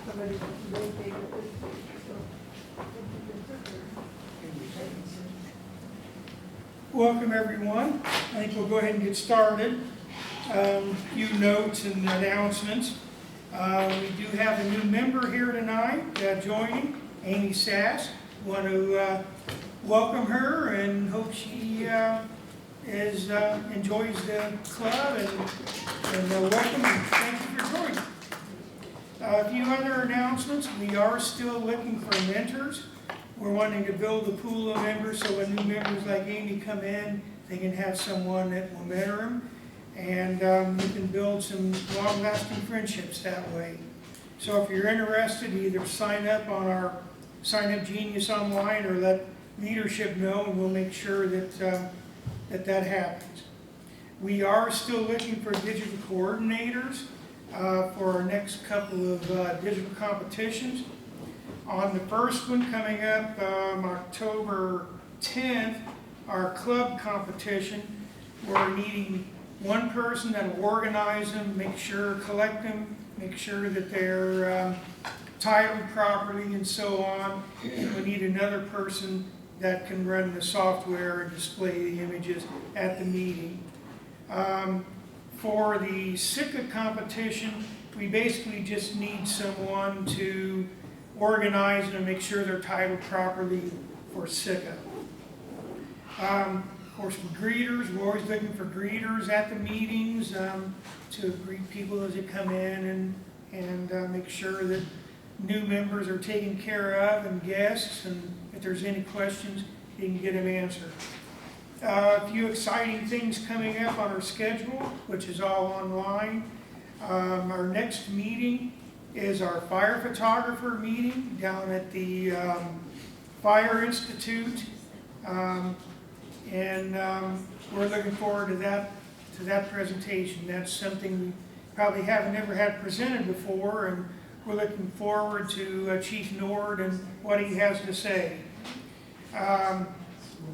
somebody dedicated this page, so. Welcome everyone. I think we'll go ahead and get started. A few notes and announcements. We do have a new member here tonight joining, Amy Sass. Want to welcome her and hope she enjoys the club and welcome and thank you for joining. A few other announcements. We are still looking for mentors. We're wanting to build a pool of members so when new members like Amy come in, they can have someone that will mentor them. And we can build some long-lasting friendships that way. So if you're interested, either sign up on our Sign Up Genius online or let leadership know, and we'll make sure that that happens. We are still looking for digital coordinators for our next couple of digital competitions. On the first one coming up October 10th, our club competition, we're needing one person that will organize them, collect them, make sure that they're titled properly and so on. And we need another person that can run the software and display the images at the meeting. For the SICA competition, we basically just need someone to organize them and make sure they're titled properly for SICA. Of course, for greeters, we're always looking for greeters at the meetings to greet people as they come in and make sure that new members are taken care of and guests, and if there's any questions, you can get them answered. A few exciting things coming up on our schedule, which is all online. Our next meeting is our fire photographer meeting down at the Fire Institute. We're looking forward to that presentation. That's something we probably never had presented before, and we're looking forward to Chief Nord and what he has to say.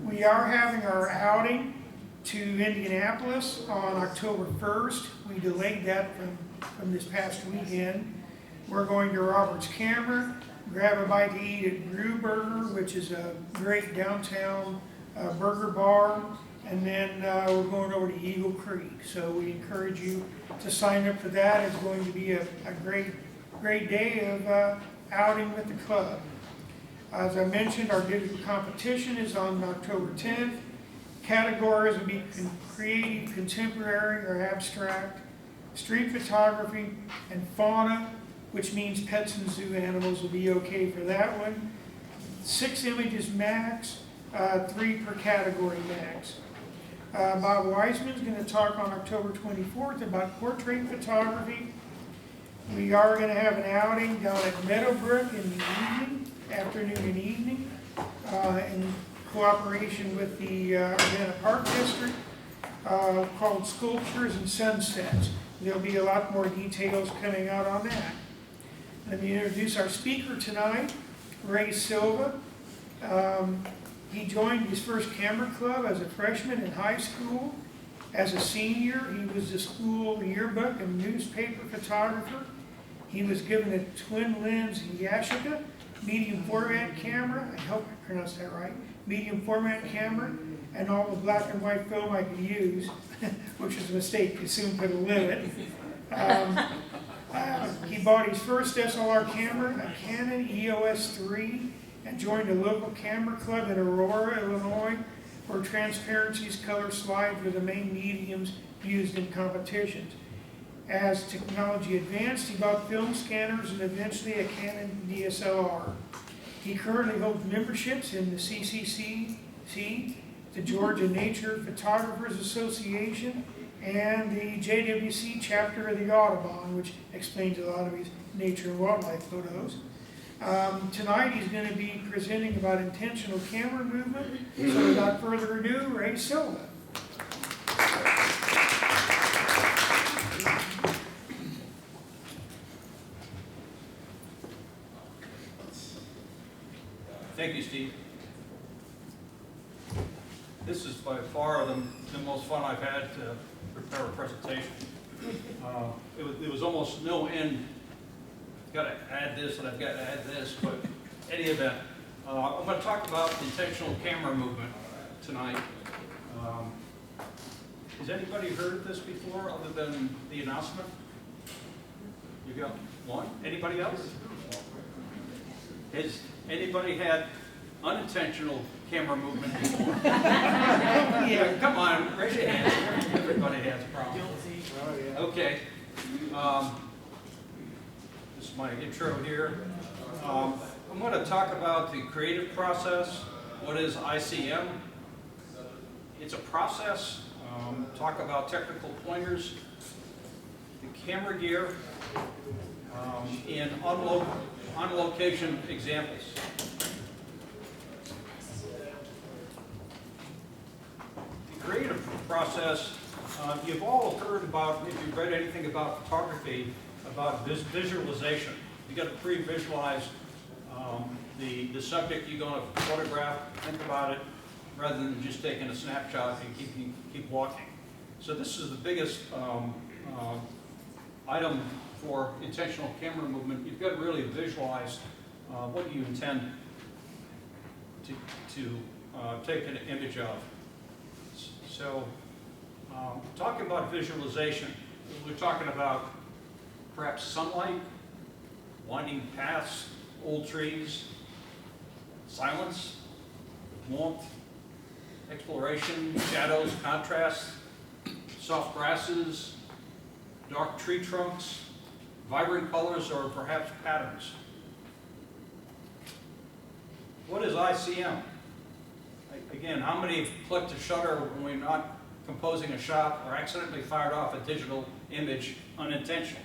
We are having our outing to Indianapolis on October 1st. We delayed that from this past weekend. We're going to Robert's Camera, grab a bite to eat at Brew Burger, which is a great downtown burger bar, and then we're going over to Eagle Creek. So we encourage you to sign up for that. It's going to be a great day of outing with the club. As I mentioned, our digital competition is on October 10th. Categories will be creative, contemporary, or abstract, street photography, and fauna, which means pets and zoo animals will be okay for that one. 6 images max, 3 per category max. Bob Wiseman is going to talk on October 24th about portrait photography. We are going to have an outing down at Meadowbrook in the evening, afternoon and evening, in cooperation with the Urbana Park District, called Sculptures and Sunsets. There'll be a lot more details coming out on that. Let me introduce our speaker tonight, Ray Silva. He joined his first camera club as a freshman in high school. As a senior, he was the school yearbook and newspaper photographer. He was given a twin lens Yashica medium format camera. I hope I pronounced that right. Medium format camera and all the black and white film I could use, which was a mistake. You soon put a limit. He bought his first SLR camera, a Canon EOS 3, and joined a local camera club in Aurora, Illinois, where transparencies, color slides were the main mediums used in competitions. As technology advanced, he bought film scanners and eventually a Canon DSLR. He currently holds memberships in the CCC, the Georgia Nature Photographers Association, and the JWC chapter of the Audubon, which explains a lot of his nature and wildlife photos. Tonight he's going to be presenting about intentional camera movement. So without further ado, Ray Silva. Thank you, Steve. This is by far the most fun I've had to prepare a presentation. It was almost no end got to add this and I've got to add this, but any event, I'm going to talk about intentional camera movement tonight. Has anybody heard this before other than the announcement? You got one? Anybody else? Has anybody had unintentional camera movement before? Yeah, come on, raise your hands. Everybody has a problem. Okay. This is my intro here. I'm going to talk about the creative process. What is ICM? It's a process. Talk about technical pointers, the camera gear, and on-location examples. The creative process, you've all heard about, if you've read anything about photography, about visualization. You've got to pre-visualize the subject you're going to photograph, think about it, rather than just taking a snapshot and keep walking. So this is the biggest item for intentional camera movement. You've got to really visualize what you intend to take an image of. So talking about visualization, we're talking about perhaps sunlight, winding paths, old trees, silence, warmth, exploration, shadows, contrast, soft grasses, dark tree trunks, vibrant colors, or perhaps patterns. What is ICM? Again, how many have clicked a shutter when we're not composing a shot or accidentally fired off a digital image unintentionally?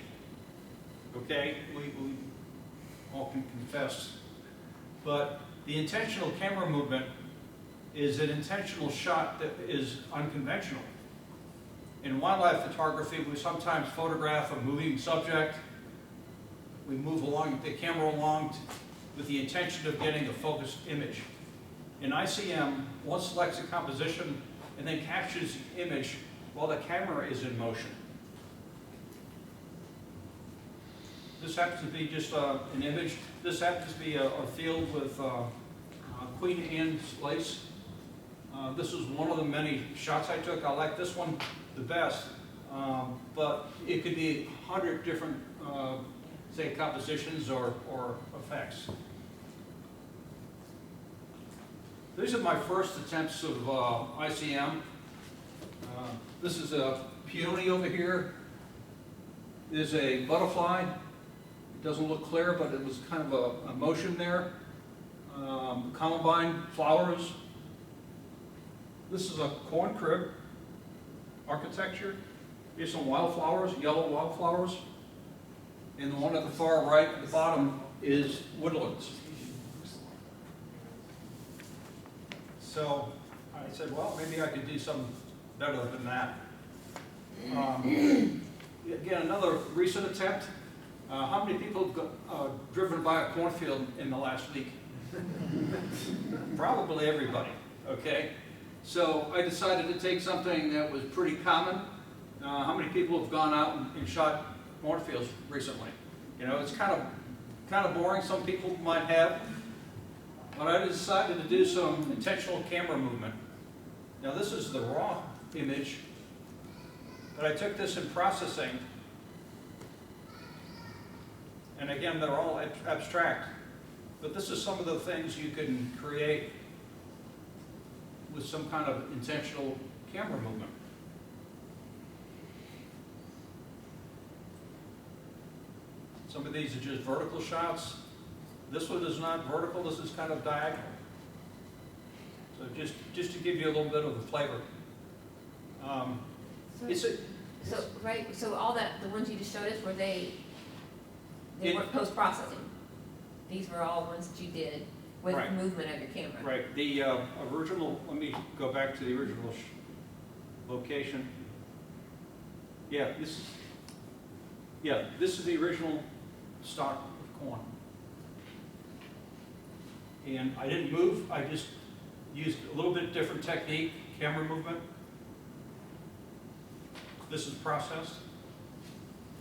Okay, we all can confess. But the intentional camera movement is an intentional shot that is unconventional. In wildlife photography, we sometimes photograph a moving subject. We move along, the camera along with the intention of getting a focused image. In ICM, one selects a composition and then captures the image while the camera is in motion. This happens to be just an image. This happens to be a field with Queen Anne's lace. This is one of the many shots I took. I like this one the best, but it could be 100 different, say, compositions or effects. These are my first attempts of ICM. This is a peony over here. There's a butterfly. It doesn't look clear, but it was kind of a motion there. Columbine flowers. This is a corn crib architecture. Here's some wildflowers, yellow wildflowers. And the one at the far right at the bottom is woodlands. So I said, well, maybe I could do something better than that. Again, another recent attempt. How many people have driven by a cornfield in the last week? Probably everybody, okay? So I decided to take something that was pretty common. How many people have gone out and shot cornfields recently? You know, it's kind of boring. Some people might have. But I decided to do some intentional camera movement. Now this is the raw image, but I took this in processing. And again, they're all abstract. But this is some of the things you can create with some kind of intentional camera movement. Some of these are just vertical shots. This one is not vertical, this is kind of diagonal. So just to give you a little bit of the flavor. So all that, the ones you just showed us, were they weren't post-processing? These were all ones that you did with Right. movement of your camera? Right, the original, let me go back to the original location. Yeah, this is the original stock of corn. And I didn't move, I just used a little bit different technique, camera movement. This is processed.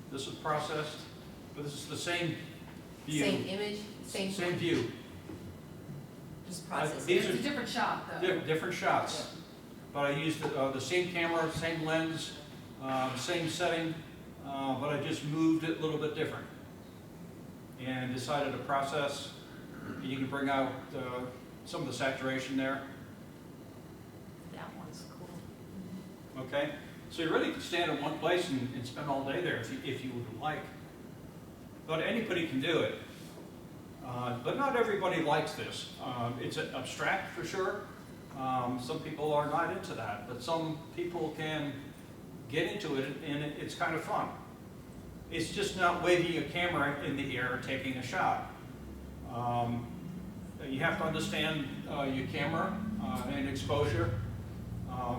This is processed, but this is the same view. Same image, same. Same view. Just process. These It's are a different shot, though. different shots. But I used the same camera, same lens, same setting, but I just moved it a little bit different. And decided to process. You can bring out some of the saturation there. That one's cool. Okay, so you really could stand in one place and spend all day there if you would like. But anybody can do it. But not everybody likes this. It's abstract for sure. Some people are not into that, but some people can get into it and it's kind of fun. It's just not waving a camera in the air and taking a shot. You have to understand your camera and exposure.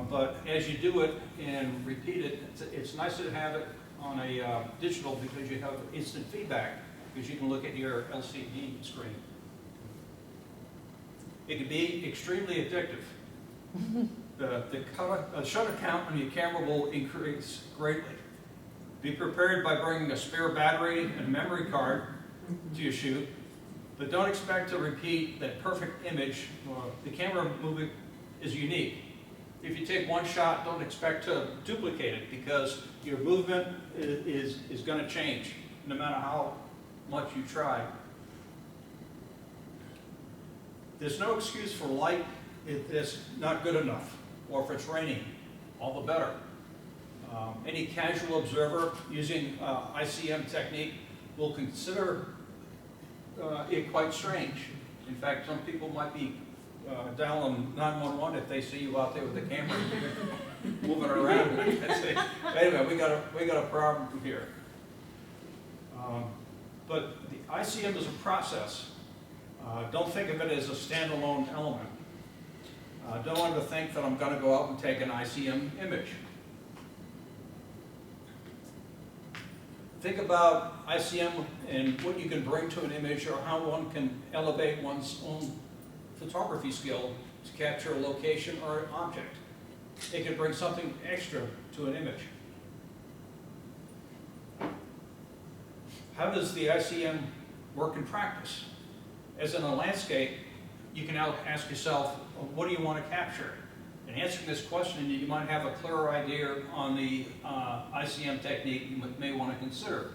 But as you do it and repeat it, it's nicer to have it on a digital because you have instant feedback because you can look at your LCD screen. It can be extremely addictive. The shutter count on your camera will increase greatly. Be prepared by bringing a spare battery and memory card to your shoot, but don't expect to repeat that perfect image. The camera movement is unique. If you take one shot, don't expect to duplicate it because your movement is going to change no matter how much you try. There's no excuse for light if it's not good enough or if it's raining, all the better. Any casual observer using ICM technique will consider it quite strange. In fact, some people might be dialing 911 if they see you out there with the camera moving around and say, wait a minute, we got a problem here. But the ICM is a process. Don't think of it as a standalone element. Don't ever think that I'm going to go out and take an ICM image. Think about ICM and what you can bring to an image or how one can elevate one's own photography skill to capture a location or an object. It can bring something extra to an image. How does the ICM work in practice? As in a landscape, you can now ask yourself, what do you want to capture? In answering this question, you might have a clearer idea on the ICM technique you may want to consider.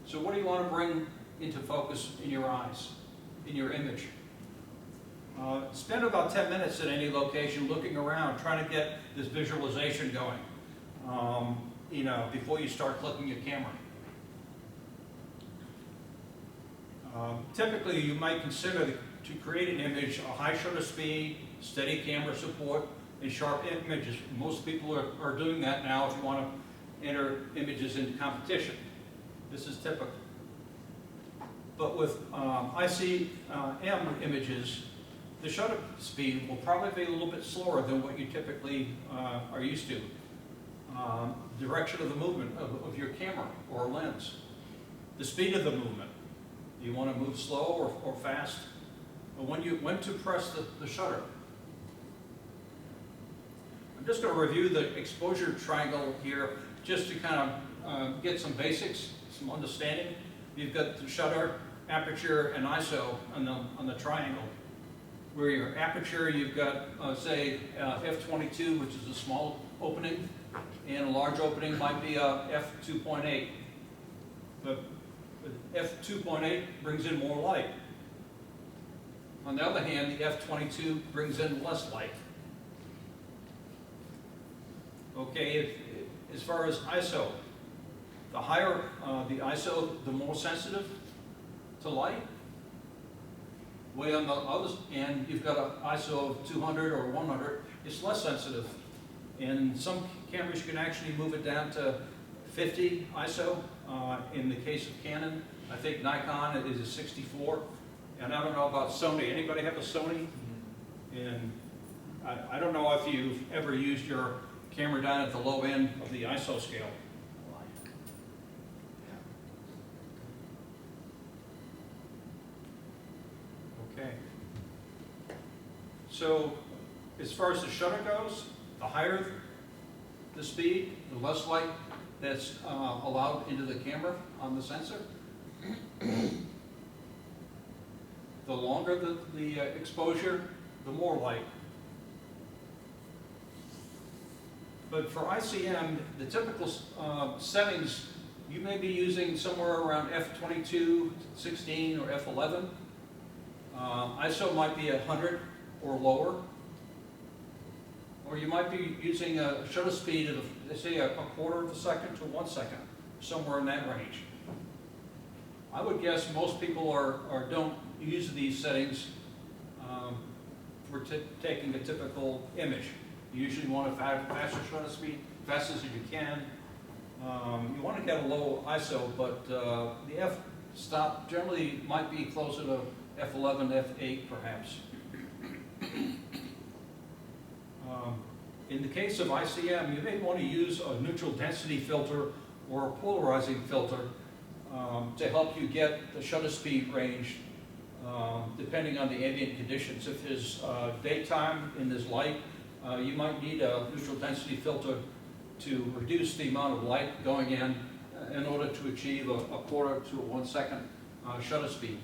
So what do you want to bring into focus in your eyes, in your image? Spend about 10 minutes at any location looking around, trying to get this visualization going, before you start clicking your camera. Typically, you might consider to create an image a high shutter speed, steady camera support, and sharp images. Most people are doing that now if you want to enter images into competition. This is typical. But with ICM images, the shutter speed will probably be a little bit slower than what you typically are used to. Direction of the movement of your camera or lens. The speed of the movement. Do you want to move slow or fast? Or when to press the shutter. I'm just going to review the exposure triangle here just to kind of get some basics, some understanding. You've got the shutter, aperture, and ISO on the triangle. Where your aperture, you've got, say, f/22, which is a small opening, and a large opening might be a f/2.8. But f/2.8 brings in more light. On the other hand, the f/22 brings in less light. Okay, as far as ISO, the higher the ISO, the more sensitive to light. Way on the other end, you've got an ISO of 200 or 100, it's less sensitive. In some cameras, you can actually move it down to 50 ISO. In the case of Canon, I think Nikon is a 64. And I don't know about Sony. Anybody have a Sony? And I don't know if you've ever used your camera down at the low end of the ISO scale. Okay. So as far as the shutter goes, the higher the speed, the less light that's allowed into the camera on the sensor. the longer the exposure, the more light. But for ICM, the typical settings, you may be using somewhere around f22, 16, or f11. ISO might be 100 or lower. Or you might be using a shutter speed of, let's say, a quarter of a second to 1 second, somewhere in that range. I would guess most people don't use these settings for taking a typical image. You usually want a faster shutter speed, fastest as you can. You want to get a low ISO, but the f-stop generally might be closer to f11, f8 perhaps. In the case of ICM, you may want to use a neutral density filter or a polarizing filter to help you get the shutter speed range depending on the ambient conditions. If there's daytime and there's light, you might need a neutral density filter to reduce the amount of light going in order to achieve a quarter to 1 second shutter speed.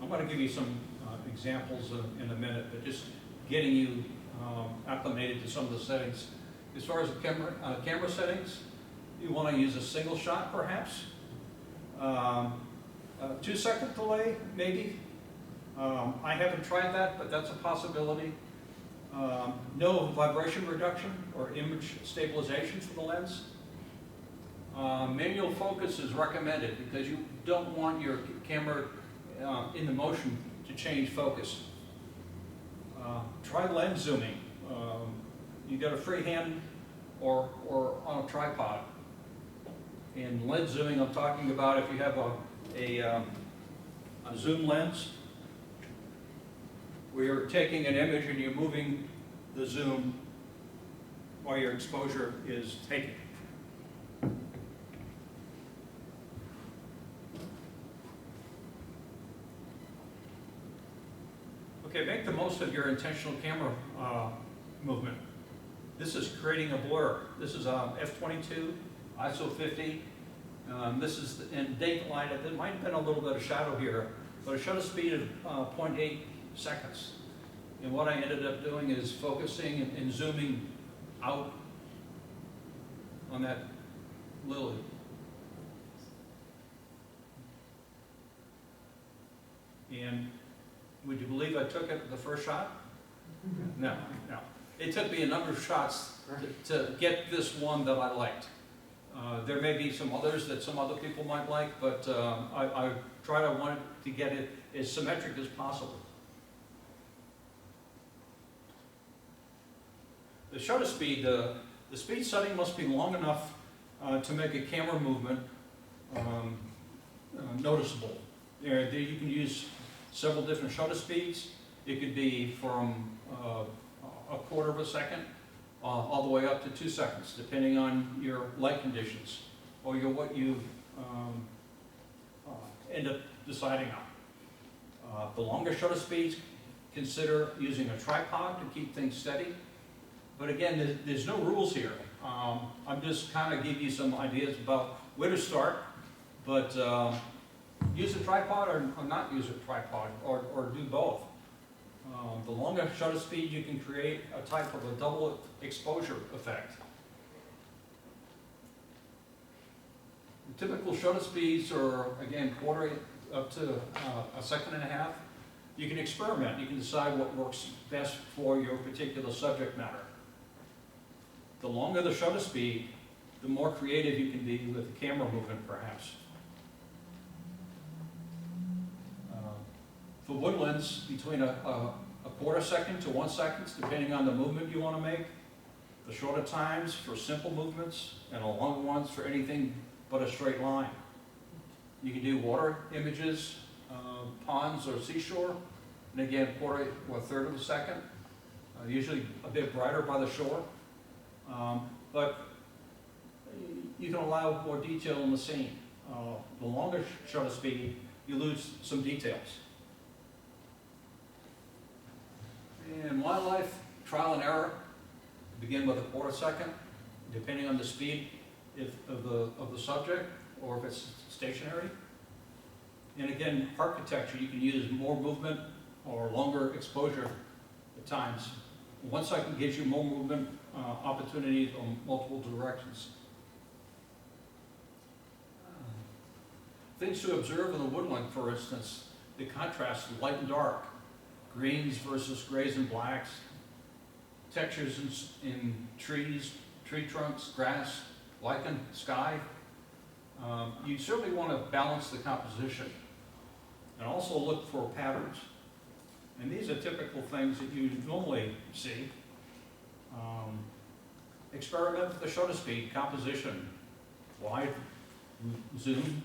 I'm going to give you some examples in a minute, but just getting you acclimated to some of the settings. As far as the camera settings, you want to use a single shot perhaps. 2 second delay, maybe. I haven't tried that, but that's a possibility. No vibration reduction or image stabilization for the lens. Manual focus is recommended because you don't want your camera in the motion to change focus. Try lens zooming. You got a free hand or on a tripod. In lens zooming, I'm talking about if you have a zoom lens where you're taking an image and you're moving the zoom while your exposure is taken. Okay, make the most of your intentional camera movement. This is creating a blur. This is f22, ISO 50. This is in daylight. There might have been a little bit of shadow here, but a shutter speed of 0.8 seconds. And what I ended up doing is focusing and zooming out on that lily. And would you believe I took it the first shot? No, no. It took me a number of shots to get this one that I liked. There may be some others that some other people might like, but I wanted to get it as symmetric as possible. The shutter speed, the speed setting must be long enough to make a camera movement noticeable. There you can use several different shutter speeds. It could be from a quarter of a second all the way up to 2 seconds, depending on your light conditions or what you end up deciding on. The longer shutter speeds, consider using a tripod to keep things steady. But again, there's no rules here. I'm just kind of giving you some ideas about where to start, but use a tripod or not use a tripod, or do both. The longer shutter speed, you can create a type of a double exposure effect. The typical shutter speeds are, again, quarter up to a second and a half. You can experiment. You can decide what works best for your particular subject matter. The longer the shutter speed, the more creative you can be with the camera movement, perhaps. For woodlands, between a quarter second to 1 second, depending on the movement you want to make. The shorter times for simple movements, and the longer ones for anything but a straight line. You can do water images, ponds or seashore, and again, quarter or a third of a second. Usually a bit brighter by the shore. But you can allow more detail in the scene. The longer shutter speed, you lose some details. In wildlife, trial and error, begin with a quarter second, depending on the speed of the subject, or if it's stationary. And again, architecture, you can use more movement or longer exposure at times. One cycle gives you more movement opportunities on multiple directions. Things to observe in the woodland, for instance, the contrast of light and dark, greens versus grays and blacks, textures in trees, tree trunks, grass, lichen, sky. You certainly want to balance the composition and also look for patterns. And these are typical things that you normally see. Experiment with the shutter speed, composition, wide, zoom.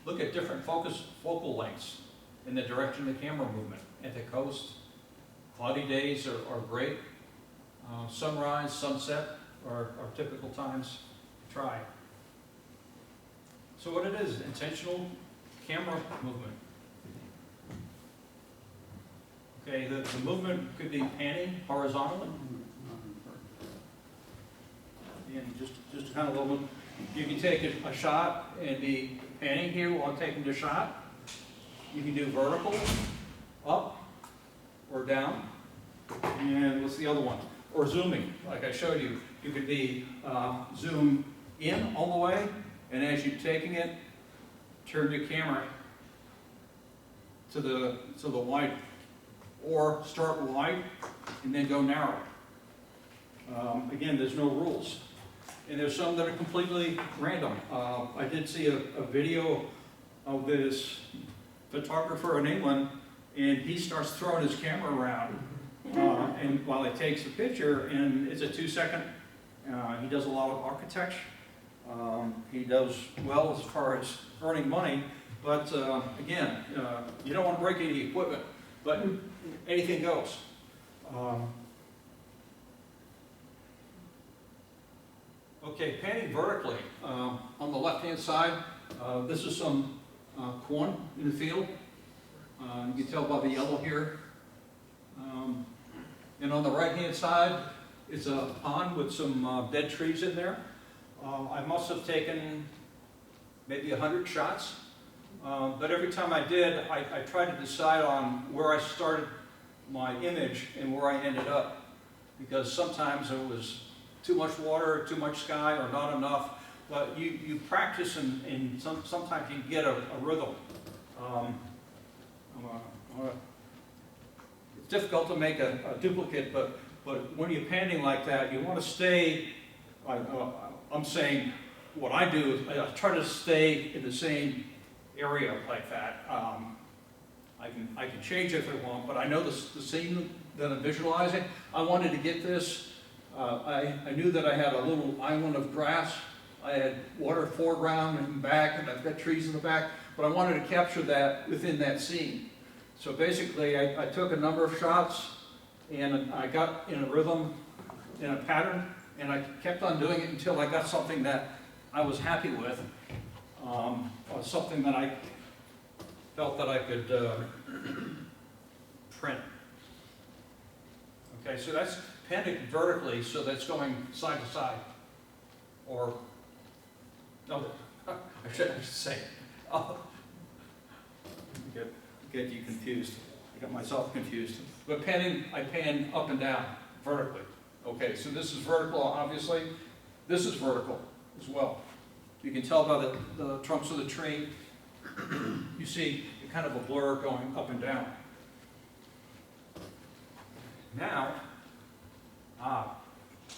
Look at different focal lengths in the direction of the camera movement. At the coast, cloudy days are great. Sunrise, sunset are typical times to try. So what it is, intentional camera movement. Okay, the movement could be panning horizontally. And just kind of a little bit, you can take a shot and be panning here while taking the shot. You can do vertical, up or down. And what's the other one? Or zooming, like I showed you. You could be zoom in all the way, and as you're taking it, turn your camera to the wide, or start wide and then go narrow. Again, there's no rules. And there's some that are completely random. I did see a video of this photographer in England, and he starts throwing his camera around. And while he takes the picture, and it's a 2-second, he does a lot of architecture. He does well as far as earning money, but again, you don't want to break any equipment, but anything goes. Okay, panning vertically. On the left-hand side, this is some corn in the field. You can tell by the yellow here. And on the right-hand side, it's a pond with some dead trees in there. I must have taken maybe 100 shots, but every time I did, I tried to decide on where I started my image and where I ended up, because sometimes it was too much water, too much sky, or not enough. But you practice, and sometimes you get a rhythm. It's difficult to make a duplicate, but when you're panning like that, you want to stay. I'm saying what I do is I try to stay in the same area like that. I can change if I want, but I know the scene that I'm visualizing. I wanted to get this. I knew that I had a little island of grass. I had water foreground and back, and I've got trees in the back, but I wanted to capture that within that scene. So basically, I took a number of shots, and I got in a rhythm, in a pattern, and I kept on doing it until I got something that I was happy with, or something that I felt that I could print. Okay, so that's panning vertically, so that's going side to side. Or, no, I should say, get you confused. I got myself confused. But panning, I pan up and down vertically. Okay, so this is vertical, obviously. This is vertical as well. You can tell by the trunks of the tree. You see kind of a blur going up and down. Now,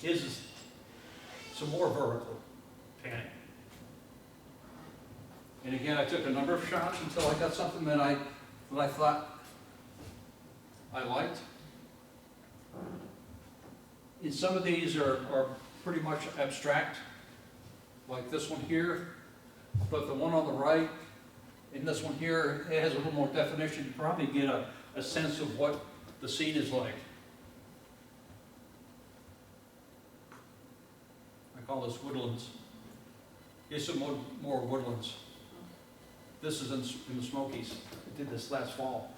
here's some more vertical panning. And again, I took a number of shots until I got something that I thought I liked. And some of these are pretty much abstract, like this one here, but the one on the right and this one here, it has a little more definition. You probably get a sense of what the scene is like. I call this woodlands. Here's some more woodlands. This is in the Smokies. I did this last fall.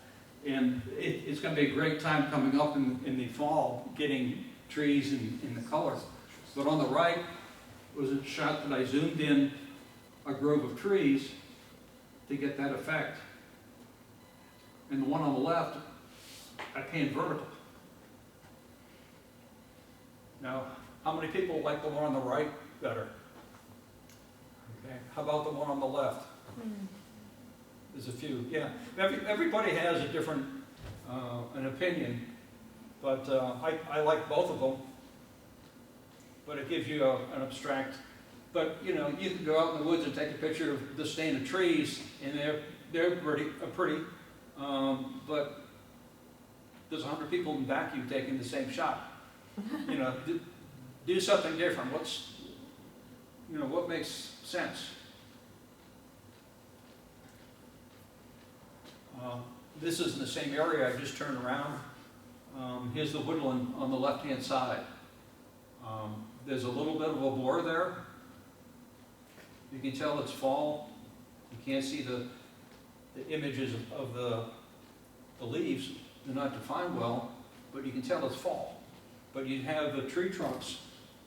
And it's going to be a great time coming up in the fall, getting trees in the color. But on the right was a shot that I zoomed in a grove of trees to get that effect. And the one on the left, I pan vertical. Now, how many people like the one on the right better? Okay, how about the one on the left? There's a few, yeah. Everybody has a different, an opinion, but I like both of them. But it gives you an abstract, but you know, you can go out in the woods and take a picture of the stand of trees, and they're pretty, but there's 100 people in vacuum taking the same shot. You know, do something different. What makes sense? This is in the same area. I just turned around. Here's the woodland on the left-hand side. There's a little bit of a blur there. You can tell it's fall. You can't see the images of the leaves. They're not defined well, but you can tell it's fall. But you have the tree trunks.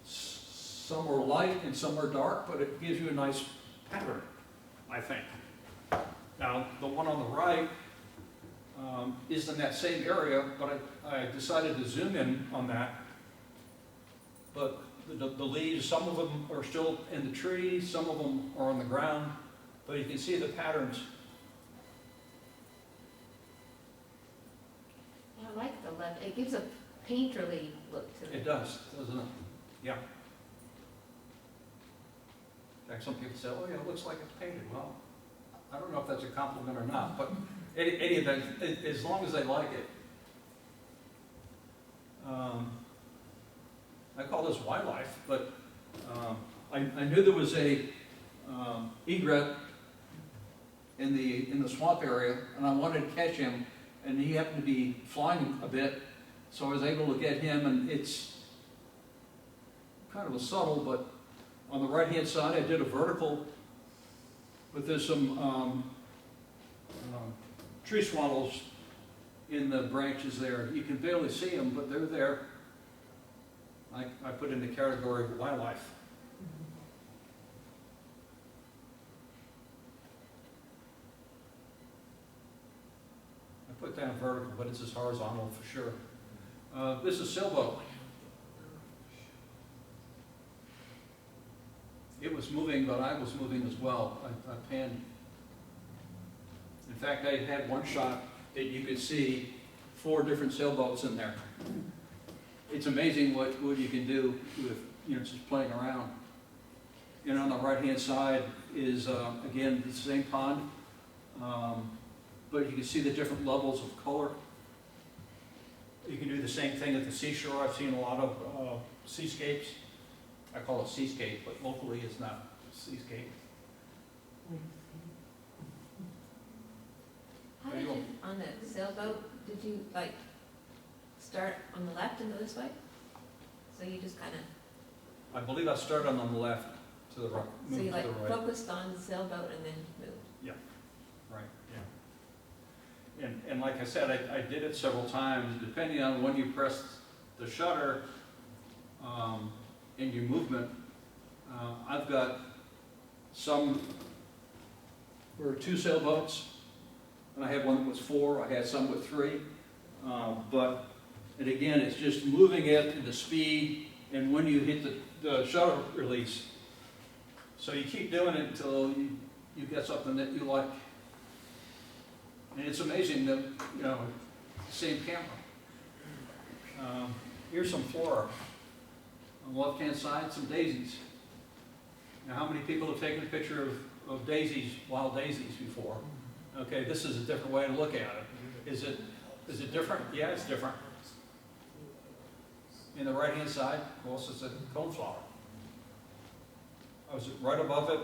Some are light and some are dark, but it gives you a nice pattern, I think. Now, the one on the right is in that same area, but I decided to zoom in on that. But the leaves, some of them are still in the trees, some of them are on the ground, but you can see the patterns. I like the left, it gives a painterly look to it. It does, doesn't it? Yeah. In fact, some people say, oh yeah, it looks like it's painted. Well, I don't know if that's a compliment or not, but any event, as long as they like it. I call this wildlife, but I knew there was a egret in the swamp area, and I wanted to catch him, and he happened to be flying a bit, so I was able to get him, and it's kind of a subtle, but on the right-hand side I did a vertical, but there's some tree swallows in the branches there. You can barely see them, but they're there. I put in the category of wildlife. I put down vertical, but it's just horizontal for sure. This is sailboat. It was moving, but I was moving as well. I panned. In fact, I had one shot that you could see 4 different sailboats in there. It's amazing what you can do with, just playing around. And on the right-hand side is, again, the same pond, but you can see the different levels of color. You can do the same thing at the seashore. I've seen a lot of seascapes. I call it seascape, but locally it's not seascape. How did you, on the sailboat, did you like start on the left and go this way? So you just kind of... I believe I started on the left to the right. So you like to the right. focused on the sailboat and then moved? Yeah, right, yeah. And like I said, I did it several times, depending on when you press the shutter in your movement. I've got some were 2 sailboats, and I had one that was 4, I had some with 3, and again, it's just moving it at the speed, and when you hit the shutter release. So you keep doing it until you get something that you like. And it's amazing that, same camera. Here's some flora. On the left-hand side, some daisies. Now, how many people have taken a picture of daisies, wild daisies before? Okay, this is a different way to look at it. Is it different? Yeah, it's different. In the right-hand side, of course, it's a coneflower. I was right above it,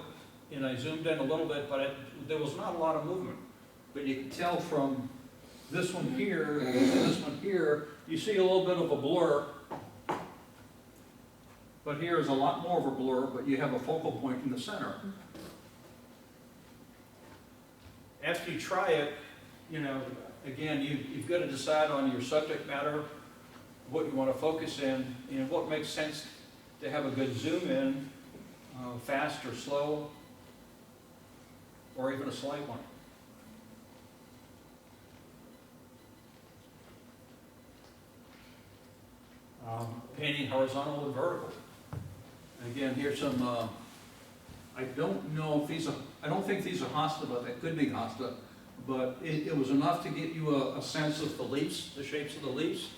and I zoomed in a little bit, but there was not a lot of movement. But you can tell from this one here and this one here, you see a little bit of a blur. But here is a lot more of a blur, but you have a focal point in the center. After you try it, again, you've got to decide on your subject matter, what you want to focus in, and what makes sense to have a good zoom in, fast or slow, or even a slight one. Painting horizontal and vertical. And again, here's some, I don't know if these are, I don't think these are hosta, but they could be hosta. But it was enough to get you a sense of the leaves, the shapes of the leaves.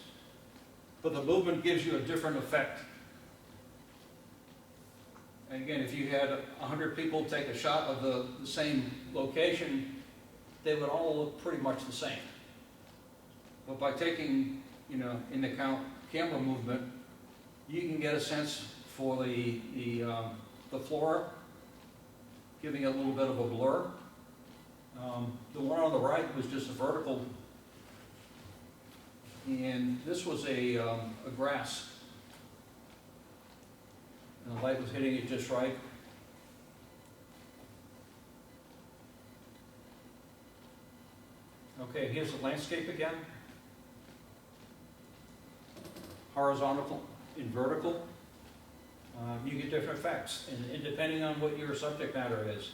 But the movement gives you a different effect. And again, if you had 100 people take a shot of the same location, they would all look pretty much the same. But by taking, into account camera movement, you can get a sense for the flora, giving it a little bit of a blur. The one on the right was just a vertical, and this was a grass. And the light was hitting it just right. Okay, here's the landscape again. Horizontal and vertical. You get different effects, and depending on what your subject matter is.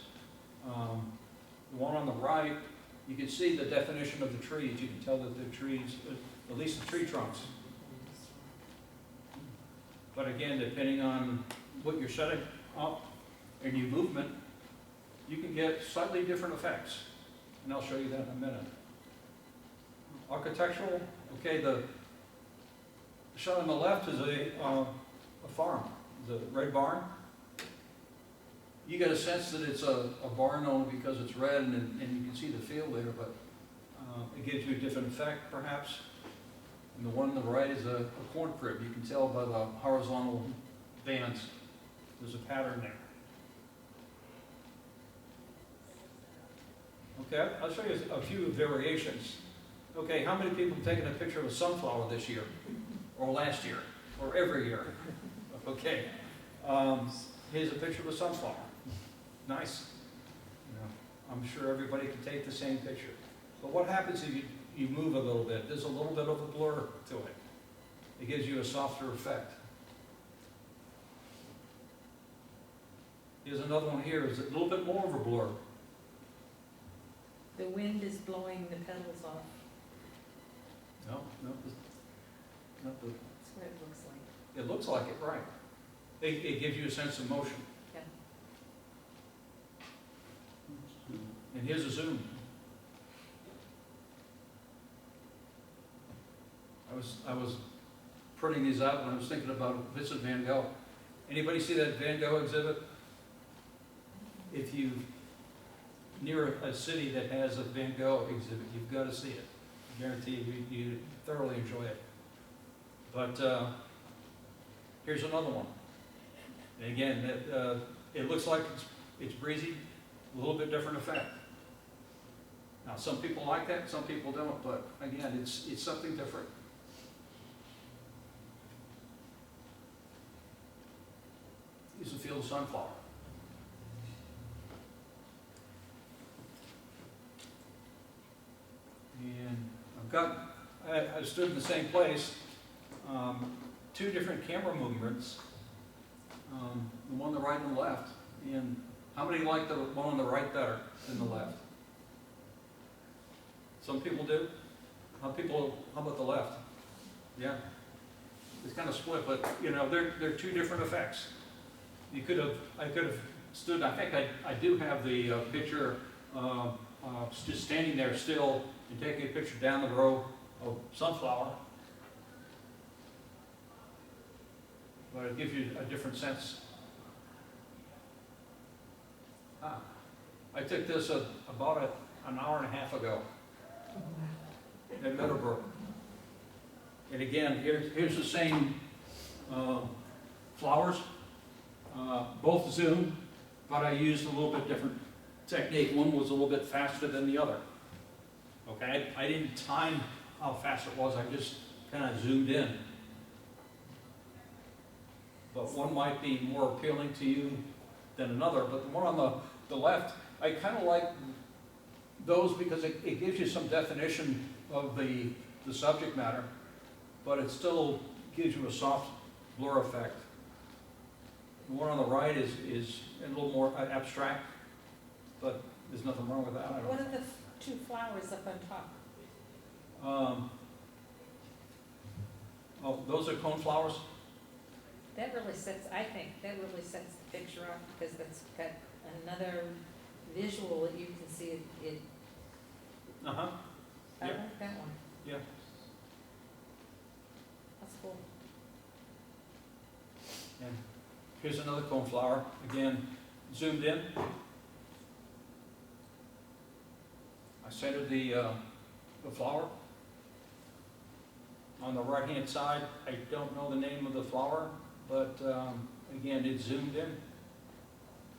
The one on the right, you can see the definition of the trees. You can tell that the trees, at least the tree trunks. But again, depending on what you're setting up and your movement, you can get slightly different effects. And I'll show you that in a minute. Architectural, okay, the shot on the left is a farm, the red barn. You get a sense that it's a barn only because it's red and you can see the field there, but it gives you a different effect perhaps. And the one on the right is a corn crib. You can tell by the horizontal bands, there's a pattern there. Okay, I'll show you a few variations. Okay, how many people have taken a picture of a sunflower this year? Or last year? Or every year? Okay, here's a picture of a sunflower. Nice. I'm sure everybody can take the same picture. But what happens if you move a little bit? There's a little bit of a blur to it. It gives you a softer effect. Here's another one here. It's a little bit more of a blur. The wind is blowing the petals off. No, not the. That's what it looks like. It looks like it, right? It gives you a sense of motion. Yeah. And here's a zoom. I was printing these out and I was thinking about Vincent van Gogh. Anybody see that Van Gogh exhibit? If you near a city that has a Van Gogh exhibit, you've got to see it. I guarantee you thoroughly enjoy it. But here's another one. And again, it looks like it's breezy, a little bit different effect. Now, some people like that, some people don't, but again, it's something different. Here's a field of sunflower. And I stood in the same place, two different camera movements, the one on the right and the left. And how many like the one on the right better than the left? Some people do. How about the left? Yeah. It's kind of split, but they're two different effects. I could have stood, I think I do have the picture just standing there still and taking a picture down the row of sunflower. But it gives you a different sense. I took this about an hour and a half ago at Meadowbrook. And again, here's the same flowers, both zoomed, but I used a little bit different technique. One was a little bit faster than the other. Okay, I didn't time how fast it was, I just kind of zoomed in. But one might be more appealing to you than another, but the one on the left, I kind of like those because it gives you some definition of the subject matter, but it still gives you a soft blur effect. The one on the right is a little more abstract, but there's nothing wrong with that. I don't What are the two flowers up on top? Oh, those are coneflowers? That really sets, I think, that really sets the picture up, because that's got another visual that you can see it. Uh-huh, I Yeah. like that one. yeah. That's cool. And here's another coneflower, again, zoomed in. I centered the flower. On the right-hand side, I don't know the name of the flower, but again, it's zoomed in,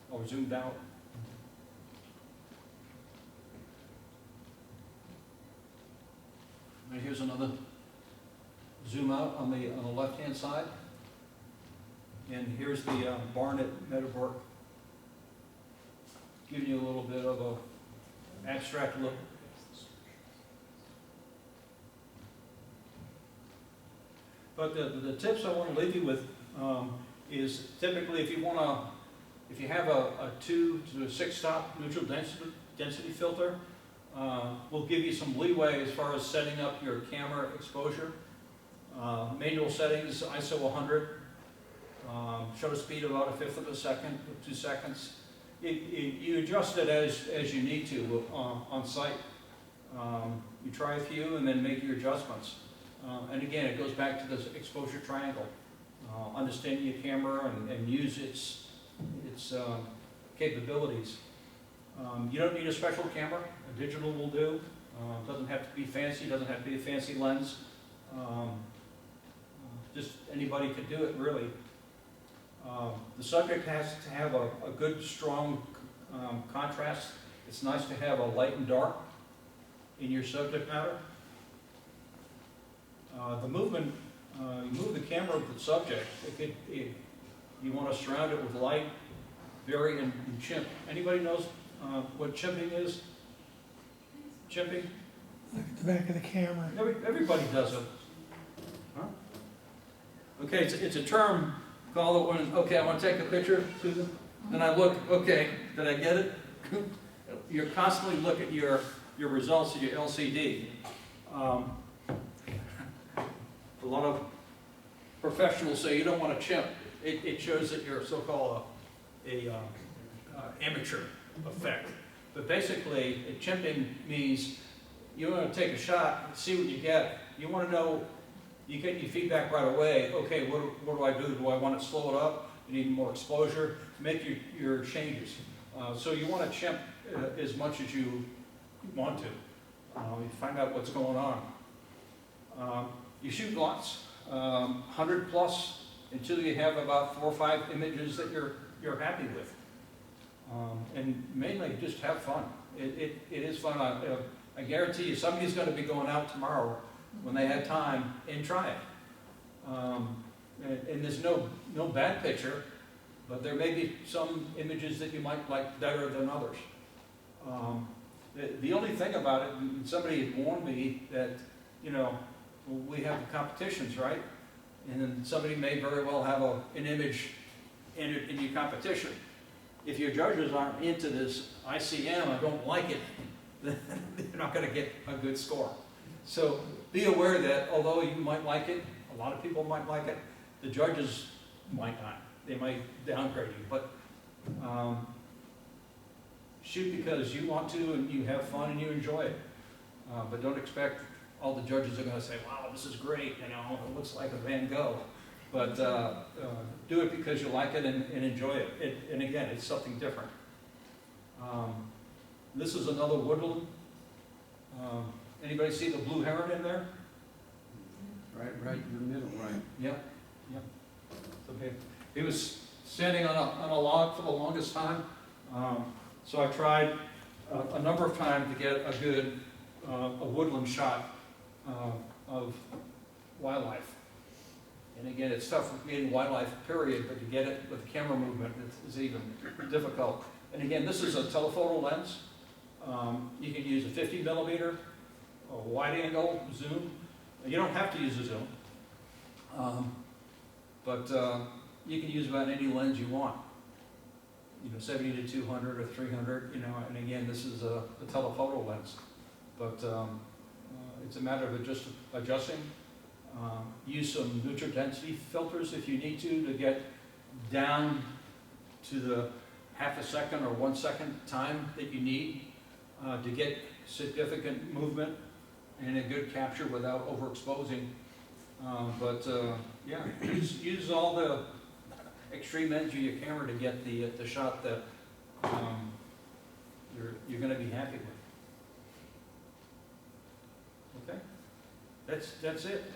or zoomed out. And here's another zoom out on the left-hand side. And here's the barn at Meadowbrook, giving you a little bit of a abstract look. But the tips I want to leave you with is typically if you have a 2 to 6 stop neutral density filter, we'll give you some leeway as far as setting up your camera exposure. Manual settings, ISO 100, shutter speed about 1/5 of a second, 2 seconds. You adjust it as you need to on site. You try a few and then make your adjustments. And again, it goes back to this exposure triangle. Understanding your camera and use its capabilities. You don't need a special camera. A digital will do. Doesn't have to be fancy. Doesn't have to be a fancy lens. Just anybody could do it, really. The subject has to have a good, strong contrast. It's nice to have a light and dark in your subject matter. The movement, you move the camera with the subject. You want to surround it with light, vary, and chimp. Anybody knows what chimping is? Chimping? Look at the back of the camera. Everybody does it. Huh? Okay, it's a term called when, okay, I want to take a picture, Susan. Then I look, okay, did I get it? You're constantly looking at your results of your LCD. A lot of professionals say you don't want to chimp. It shows that you're so-called amateur effect. But basically, chimping means you want to take a shot, see what you get. You want to know, you get your feedback right away. Okay, what do I do? Do I want to slow it up? You need more exposure? Make your changes. So you want to chimp as much as you want to. You find out what's going on. You shoot lots, 100 plus, until you have about 4 or 5 images that you're happy with. And mainly just have fun. It is fun. I guarantee you somebody's going to be going out tomorrow when they have time and try it. And there's no bad picture, but there may be some images that you might like better than others. The only thing about it, and somebody had warned me that, you know, we have the competitions, right? And then somebody may very well have an image in your competition. If your judges aren't into this ICM, I don't like it, then you're not going to get a good score. So be aware that although you might like it, a lot of people might like it, the judges might not. They might downgrade you. But shoot because you want to and you have fun and you enjoy it. But don't expect all the judges are going to say, wow, this is great, you know, it looks like a Van Gogh. But do it because you like it and enjoy it. And again, it's something different. This is another woodland. Anybody see the blue heron in there? Right in the middle, right. Yep. Okay. He was standing on a log for the longest time. So I tried a number of times to get a good a woodland shot of wildlife. And again, it's tough with getting wildlife, period, but to get it with the camera movement is even difficult. And again, this is a telephoto lens. You can use a 50 millimeter, a wide angle zoom. You don't have to use a zoom, but you can use about any lens you want. You know, 70 to 200 or 300, you know, and again, this is a telephoto lens. But it's a matter of just adjusting. Use some neutral density filters if you need to get down to the half a second or 1 second time that you need to get significant movement and a good capture without overexposing. Yeah, use all the extreme edge of your camera to get the shot that you're going to be happy with. Okay, that's it.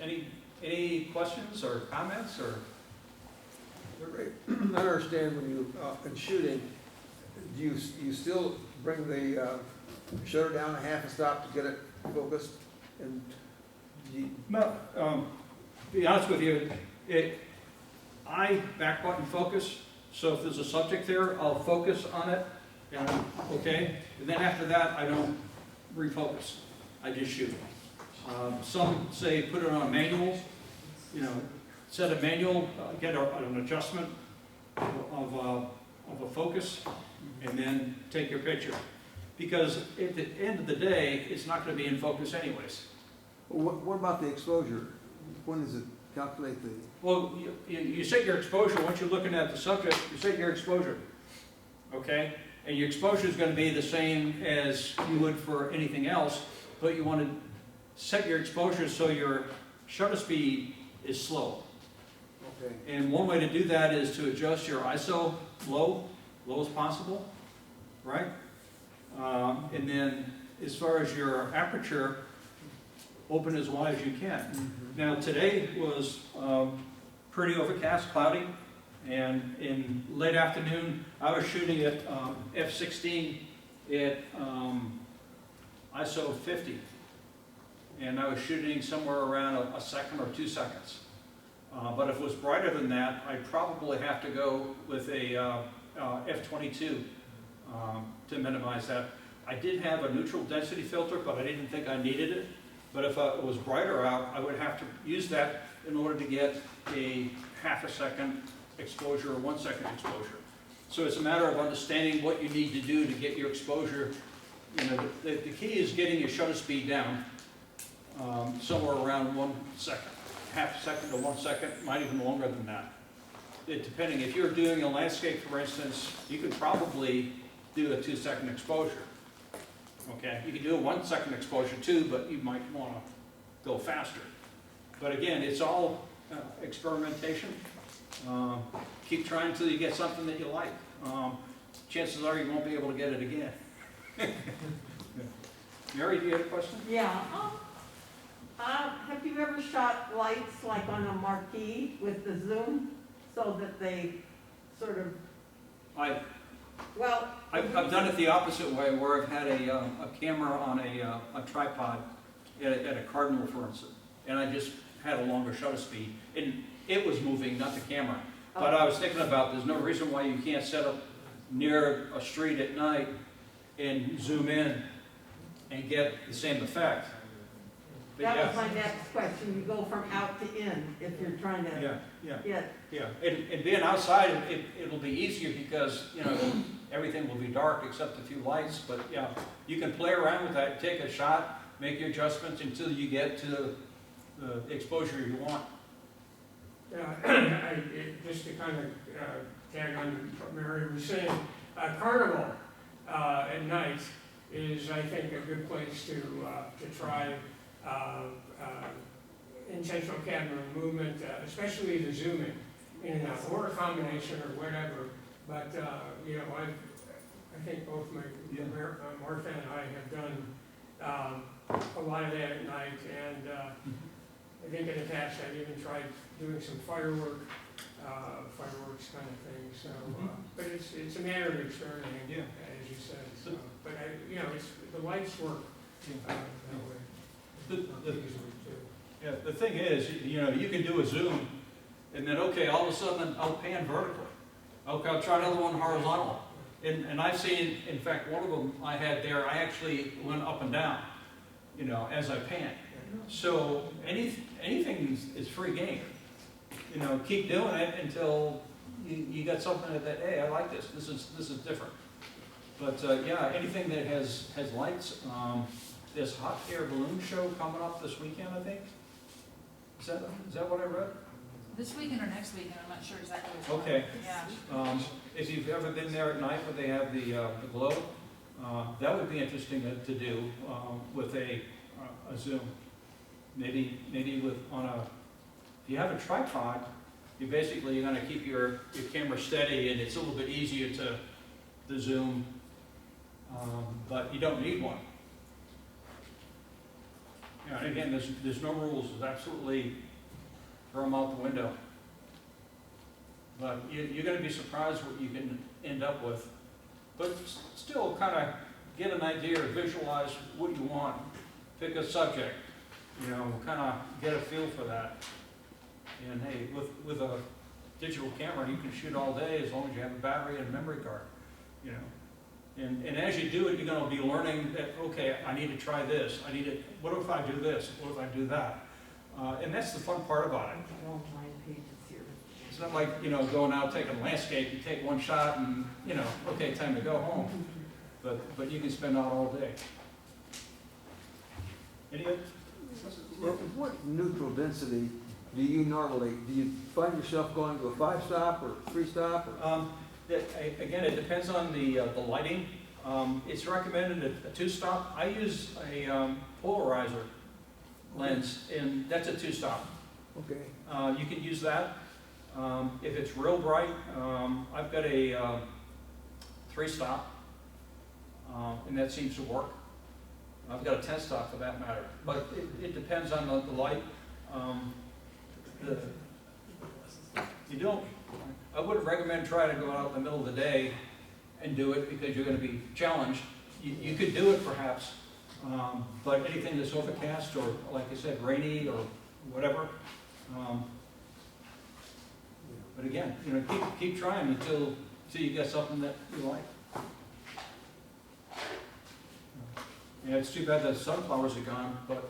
Any questions or comments or? I understand when you, in shooting, do you still bring the shutter down a half a stop to get it focused? And No, to be honest with you, I back button focus, so if there's a subject there, I'll focus on it, okay? And then after that, I don't refocus, I just shoot. Some say put it on manual, set a manual, get an adjustment of a focus, and then take your picture. Because at the end of the day, it's not going to be in focus anyways. what about the exposure? When does it calculate the? Well, you set your exposure, once you're looking at the subject, you set your exposure, okay? And your exposure is going to be the same as you would for anything else, but you want to set your exposure so your shutter speed is slow. Okay. And one way to do that is to adjust your ISO low as possible, right? And then as far as your aperture, open as wide as you can. Mm-hmm. Now today was pretty overcast, cloudy, and in late afternoon I was shooting at f/16 at ISO 50, and I was shooting somewhere around a second or 2 seconds. But if it was brighter than that, I'd probably have to go with a f/22 to minimize that. I did have a neutral density filter, but I didn't think I needed it. But if it was brighter out, I would have to use that in order to get a half a second exposure or 1 second exposure. So it's a matter of understanding what you need to do to get your exposure. The key is getting your shutter speed down somewhere around 1 second, half a second to 1 second, might even longer than that. Depending, if you're doing a landscape, for instance, you could probably do a 2 second exposure. Okay, you can do a 1 second exposure too, but you might want to go faster. But again, it's all experimentation. Keep trying until you get something that you like. Chances are you won't be able to get it again. Mary, do you have a question? Yeah, have you ever shot lights like on a marquee with the zoom so that they sort of, well. I've done it the opposite way, where I've had a camera on a tripod at a Cardinal, for instance, and I just had a longer shutter speed, and it was moving, not the camera. But I was thinking about, there's no reason why you can't set up near a street at night and zoom in and get the same effect. But That was my next question, you go from out to in if you're trying to get. Yeah, and being outside, it'll be easier because, everything will be dark except a few lights, but yeah, you can play around with that, take a shot, make your adjustments until you get to the exposure you want. Just to kind of tag on to what Mary was saying, Carnival at night is, I think, a good place to try intentional camera movement, especially the zooming in and out, or a combination or whatever. But I think both Martha and I have done a lot of that at night, and I think in the past I've even tried doing some fireworks kind of thing. So, but it's a matter of experimenting, as you said. So, but it's the lights work that way. Yeah, the thing is, you can do a zoom, and then all of a sudden I'll pan vertically. Okay, I'll try another one horizontal. And I've seen, in fact, one of them I had there, I actually went up and down, as I pan. So anything is free game. Keep doing it until you got something that, hey, I like this. This is different. But anything that has lights. This hot air balloon show coming up this weekend, I think. Is that what I read? This weekend or next weekend, I'm not sure exactly which one. Okay. Yeah. If you've ever been there at night when they have the glow, that would be interesting to do with a Zoom. Maybe with if you have a tripod, you're gonna keep your camera steady and it's a little bit easier to zoom, but you don't need one. Yeah, and again, there's no rules, it's absolutely throw them out the window. But you're gonna be surprised what you can end up with. But still kind of get an idea or visualize what you want. Pick a subject, kind of get a feel for that. And hey, with a digital camera, you can shoot all day as long as you have a battery and a memory card, And as you do it, you're gonna be learning that, okay, I need to try this. What if I do this? What if I do that? And that's the fun part about it. It's not like, going out taking a landscape, you take one shot and, okay, time to go home. But you can spend out all day. Any other? What neutral density do you find yourself going to a 5-stop or 3-stop? Again, it depends on the lighting. It's recommended a 2-stop. I use a polarizer lens, and that's a 2-stop. Okay. You can use that. If it's real bright, I've got a 3-stop, and that seems to work. I've got a 10-stop for that matter, but it depends on the light. I wouldn't recommend trying to go out in the middle of the day and do it because you're going to be challenged. You could do it perhaps, but anything that's overcast or, like I said, rainy or whatever. But again, keep trying until you get something that you like. Yeah, it's too bad that sunflowers are gone, but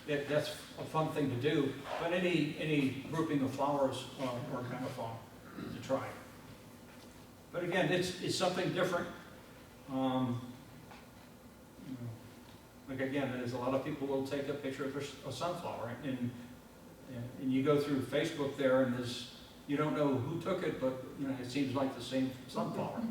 that's a fun thing to do. But any grouping of flowers are kind of fun to try. But again, it's something different. Like again, there's a lot of people who will take a picture of a sunflower, and you go through Facebook there, and you don't know who took it, but it seems like the same sunflower.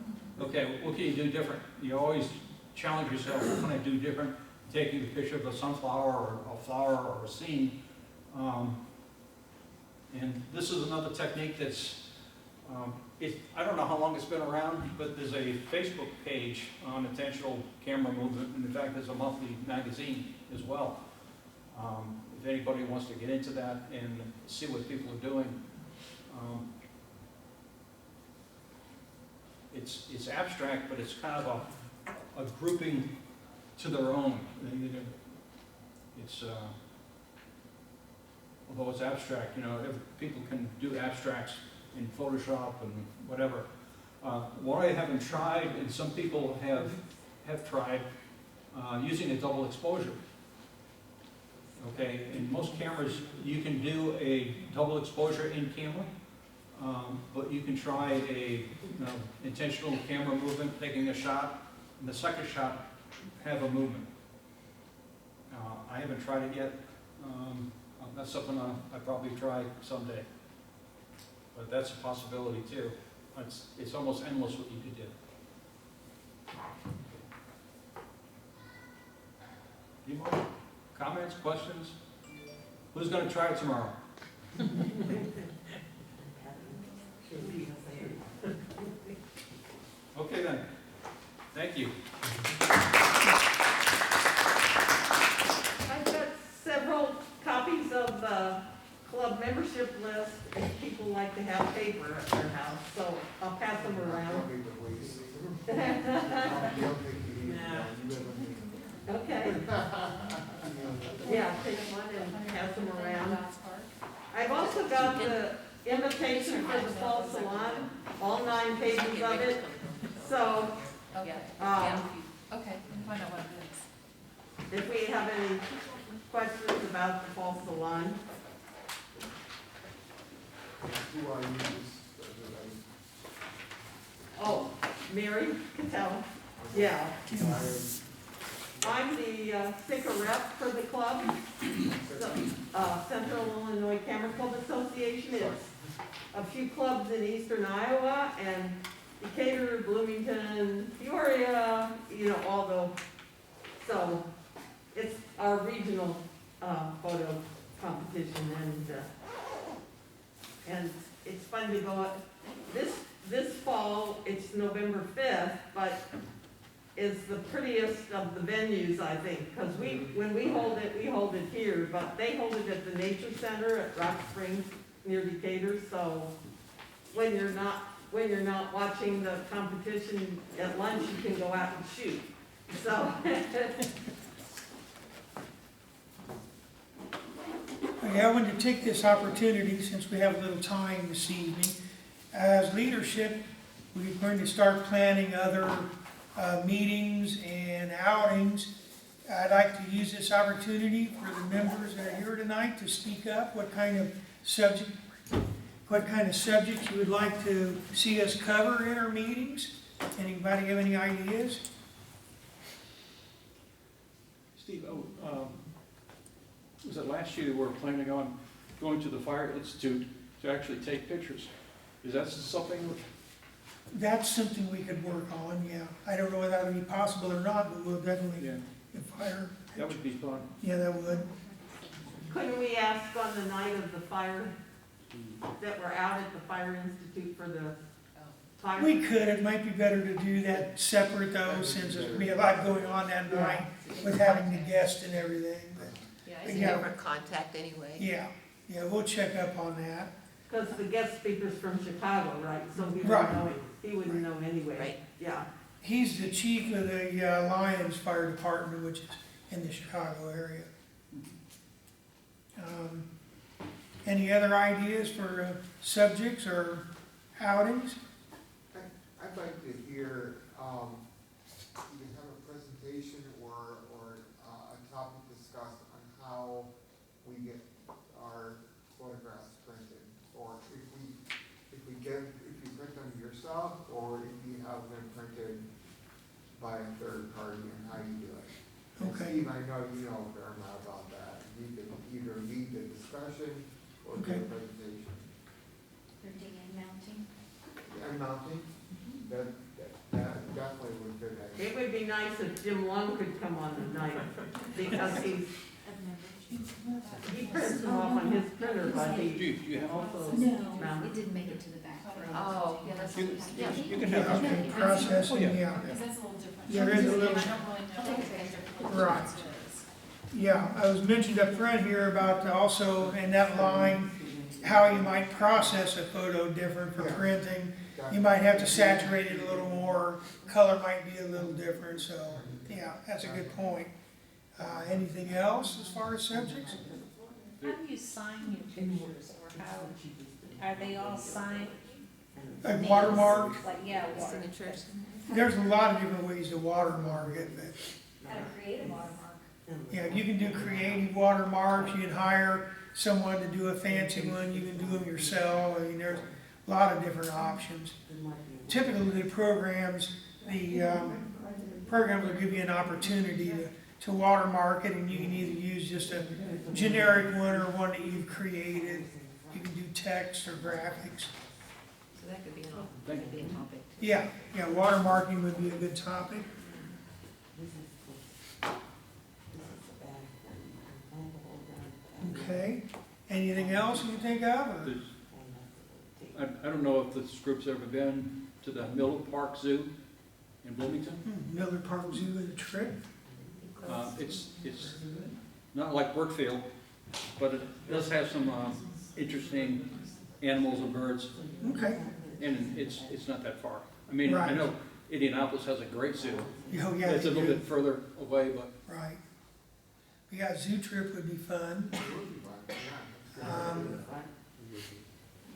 Okay, what can you do different? You always challenge yourself, what can I do different? Taking a picture of a sunflower or a flower or a scene. And this is another technique that's, I don't know how long it's been around, but there's a Facebook page on intentional camera movement, and in fact there's a monthly magazine as well. If anybody wants to get into that and see what people are doing. It's abstract, but it's kind of a grouping to their own. It's although it's abstract, people can do abstracts in Photoshop and whatever. What I haven't tried, and some people have tried, using a double exposure. Okay, in most cameras you can do a double exposure in camera, but you can try a intentional camera movement, taking a shot, and the second shot have a movement. I haven't tried it yet. That's something I probably try someday. But that's a possibility too. It's almost endless what you could do. Any more comments, questions? Who's going to try it tomorrow? Okay then. Thank you. I've got several copies of the club membership list if people like to have paper at their house, so I'll pass them around. Okay. Yeah, take one and pass them around. I've also got the invitation for the fall salon, all 9 pages of it, so, Okay. Yeah. Okay, we'll find out what it is. if we have any questions about the fall salon. Oh, Mary Cattell, yeah. I'm the sticker rep for the club, Central Illinois Camera Club Association. It's a few clubs in eastern Iowa and Decatur, Bloomington, Peoria, all the, so it's our regional photo competition, and it's fun to go. This fall, it's November 5th, but it's the prettiest of the venues, I think, because when we hold it here, but they hold it at the Nature Center at Rock Springs near Decatur, so when you're not watching the competition at lunch, you can go out and shoot, so. Okay, I wanted to take this opportunity, since we have a little time this evening, as leadership, we're going to start planning other meetings and outings. I'd like to use this opportunity for the members that are here tonight to speak up what kind of subjects you would like to see us cover in our meetings. Anybody have any ideas? Steve, was it last year we were planning on going to the Fire Institute to actually take pictures? Is that something? That's something we could work on, yeah. I don't know whether that would be possible or not, but we'll definitely, Yeah, that would be fun. Yeah, that would. Couldn't we ask on the night of the fire, that we're out at the Fire Institute for the fire? We could, it might be better to do that separate though, since there's be a lot going on that night with having the guests and everything, but, Yeah, it's a Yeah. different contact anyway. yeah, we'll check up on that. Because the guest speaker's from Chicago, right, so Right. He wouldn't know anyway. Right. Yeah. He's the chief of the Lions Fire Department, which is in the Chicago area. Any other ideas for subjects or outings? I'd like to hear, you have a presentation or a topic discussed on how we get our photographs printed, or if you print them yourself, or if you have them printed by a third party, and how you do it. And Okay. Steve, I know you know a fair amount about that. You can either lead the discussion or do Okay. a presentation. Printing and mounting. And mounting, that definitely would fit that. It would be nice if Jim Lung could come on the night, because he prints them off on his printer, but Do he you have? also No, mounts. it didn't make it to the back. Oh, yeah, that's. You can Yeah, have. okay, processing, yeah. Because that's a little different. Yeah, there is a little- I don't really know what the Right. difference is. Yeah, I was mentioned up front here about also in that line, how you might process a photo different for printing. You might have to saturate it a little more, color might be a little different, so, yeah, that's a good point. Anything else as far as subjects? How do you sign your pictures, or how, are they all signed? Like watermark, Like, yeah, Signatures. there's a lot of different ways to watermark it, but How to create a watermark. yeah, you can do creative watermarks, you can hire someone to do a fancy one, you can do them yourself, I mean, there's a lot of different options. Typically, the programs will give you an opportunity to watermark it, and you can either use just a generic one or one that you've created. You can do text or graphics. So that could be a topic. Yeah, watermarking would be a good topic. Okay, anything else you can think of? Or? I don't know if this group's ever been to the Miller Park Zoo in Bloomington. Miller Park Zoo is a trip. It's not like Brookfield, but it does have some interesting animals and birds, Okay, and it's not that far. I mean, I Right. know Indianapolis has a great zoo. oh yeah, It's a they little do. bit further away, but Right. Yeah, zoo trip would be fun.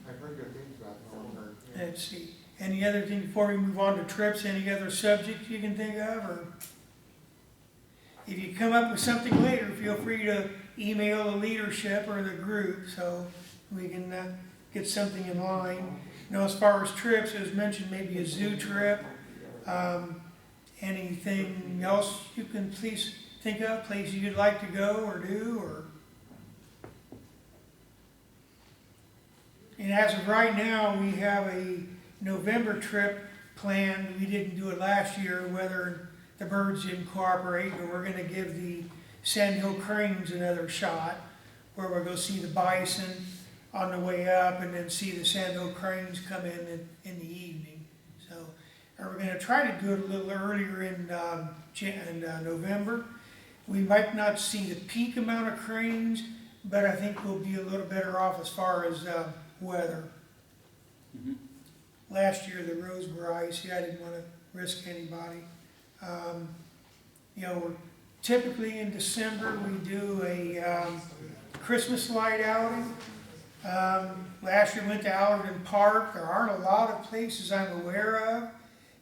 I've heard good things about it. Let's see, any other thing before we move on to trips, any other subjects you can think of, or? If you come up with something later, feel free to email the leadership or the group, so we can get something in line. You know, as far as trips, it was mentioned maybe a zoo trip. Anything else you can please think of, places you'd like to go or do, or? And as of right now, we have a November trip planned. We didn't do it last year, whether the birds didn't cooperate, but we're gonna give the sandhill cranes another shot, where we'll go see the bison on the way up and then see the sandhill cranes come in the evening. So, and we're gonna try to do it a little earlier in November. We might not see the peak amount of cranes, but I think we'll be a little better off as far as weather. Mhm. Last year, the roads were icy. I didn't want to risk anybody. You know, we're typically in December, we do a Christmas light outing. Last year we went to Allerton Park. There aren't a lot of places I'm aware of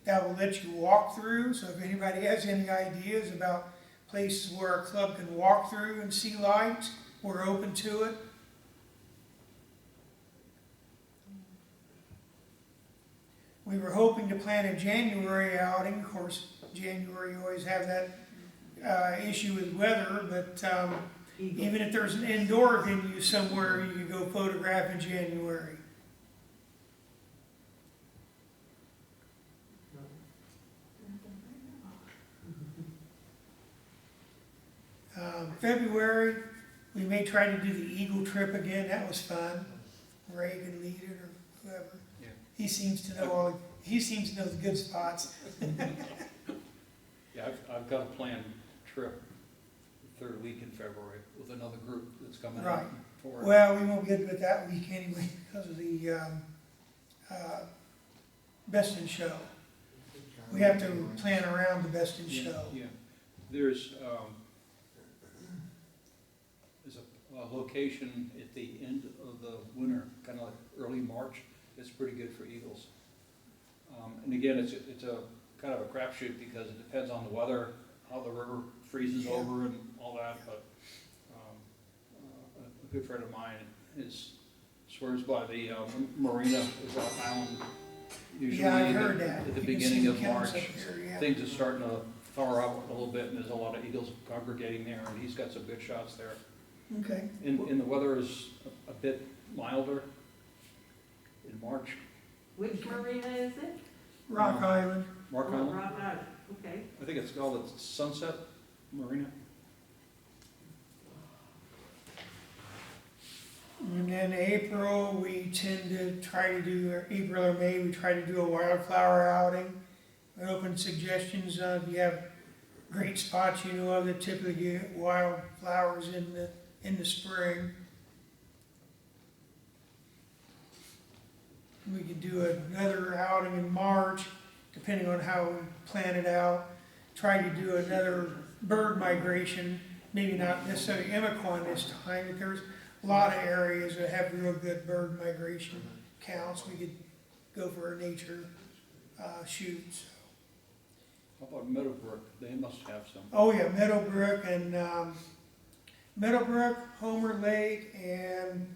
that will let you walk through. So if anybody has any ideas about places where our club can walk through and see lights, we're open to it. We were hoping to plan a January outing. Of course, January you always have that issue with weather, but even if there's an indoor venue somewhere, you can go photograph in January. February, we may try to do the Eagle trip again. That was fun. Ray can lead it, or whoever. Yeah. He seems to know the good spots. Yeah, I've got a planned trip the third week in February with another group that's coming Right. out for it. Well, we won't get to it that week anyway because of the Best in Show. We have to plan around the Best in Show. Yeah, there's a location at the end of the winter, kind of like early March. It's pretty good for eagles. And again, it's a kind of a crapshoot because it depends on the weather, how the river freezes over and all that, but a good friend of mine swears by the marina is Rock Island. Usually Yeah, I've heard that. at the You can beginning see of the cows March, up here, yeah. things are starting to thaw out a little bit, and there's a lot of eagles congregating there, and he's got some good shots there. Okay. And the weather is a bit milder in March. Which marina is it? Rock Island. Mark Oh, Island, Rock Island, okay. I think it's called the Sunset Marina. And then April, we tend to try to do, or April or May, we try to do a wildflower outing. We open suggestions if you have great spots you know of that typically get wildflowers in the spring. We could do another outing in March, depending on how we plan it out. Try to do another bird migration, maybe not necessarily Emiquon this time, but there's a lot of areas that have real good bird migration counts. We could go for a nature shoot. So. How about Meadowbrook? They must have some. Oh yeah, Meadowbrook and Meadowbrook, Homer Lake, and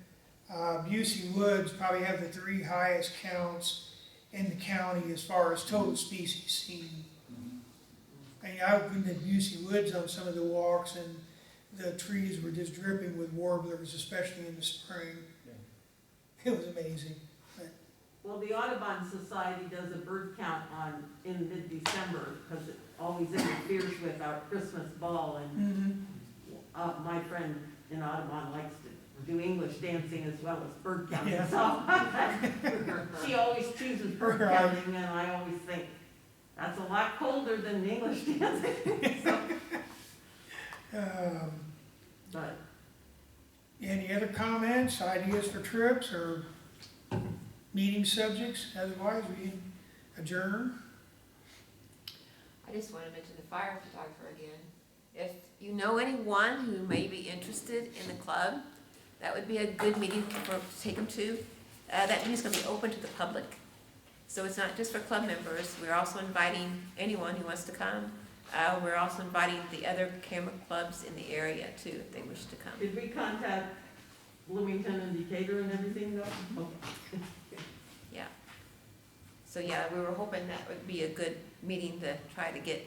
Busey Woods probably have the three highest counts in the county as far as total species seen. And I've been to Busey Woods on some of the walks, and the trees were just dripping with warblers, especially in the spring. Yeah. It was amazing. Well, the Audubon Society does a bird count in mid-December, because it always interferes with our Christmas ball, and my friend in Audubon likes to do English dancing as well as bird counting, Yeah. so she always chooses bird Right. counting, and I always think, that's a lot colder than English dancing, so, but. Any other comments, ideas for trips, or meeting subjects? Otherwise, we can adjourn. I just want to mention the fire photographer again. If you know anyone who may be interested in the club, that would be a good meeting to take them to. That meeting's going to be open to the public. So it's not just for club members. We're also inviting anyone who wants to come. We're also inviting the other camera clubs in the area too, if they wish to come. Did we contact Bloomington and Decatur and everything though? Yeah. So yeah, we were hoping that would be a good meeting to try to get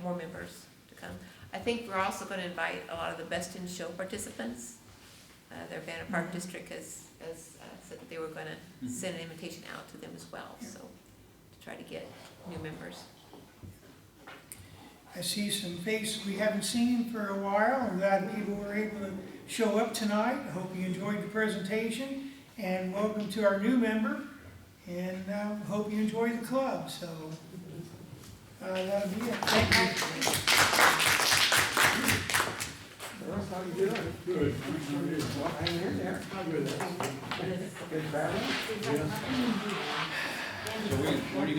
more members to come. I think we're also going to invite a lot of the Best in Show participants. Their Banner Park District has said that they were going to send an invitation out to them as well, so to try to get new members. I see some faces we haven't seen for a while. I'm glad people were able to show up tonight. I hope you enjoyed the presentation, and welcome to our new member, and hope you enjoy the club. So that'll be it. Thank you. Russ, how you doing? Good. Well, hang in there. I'm good. Good battle. So when are you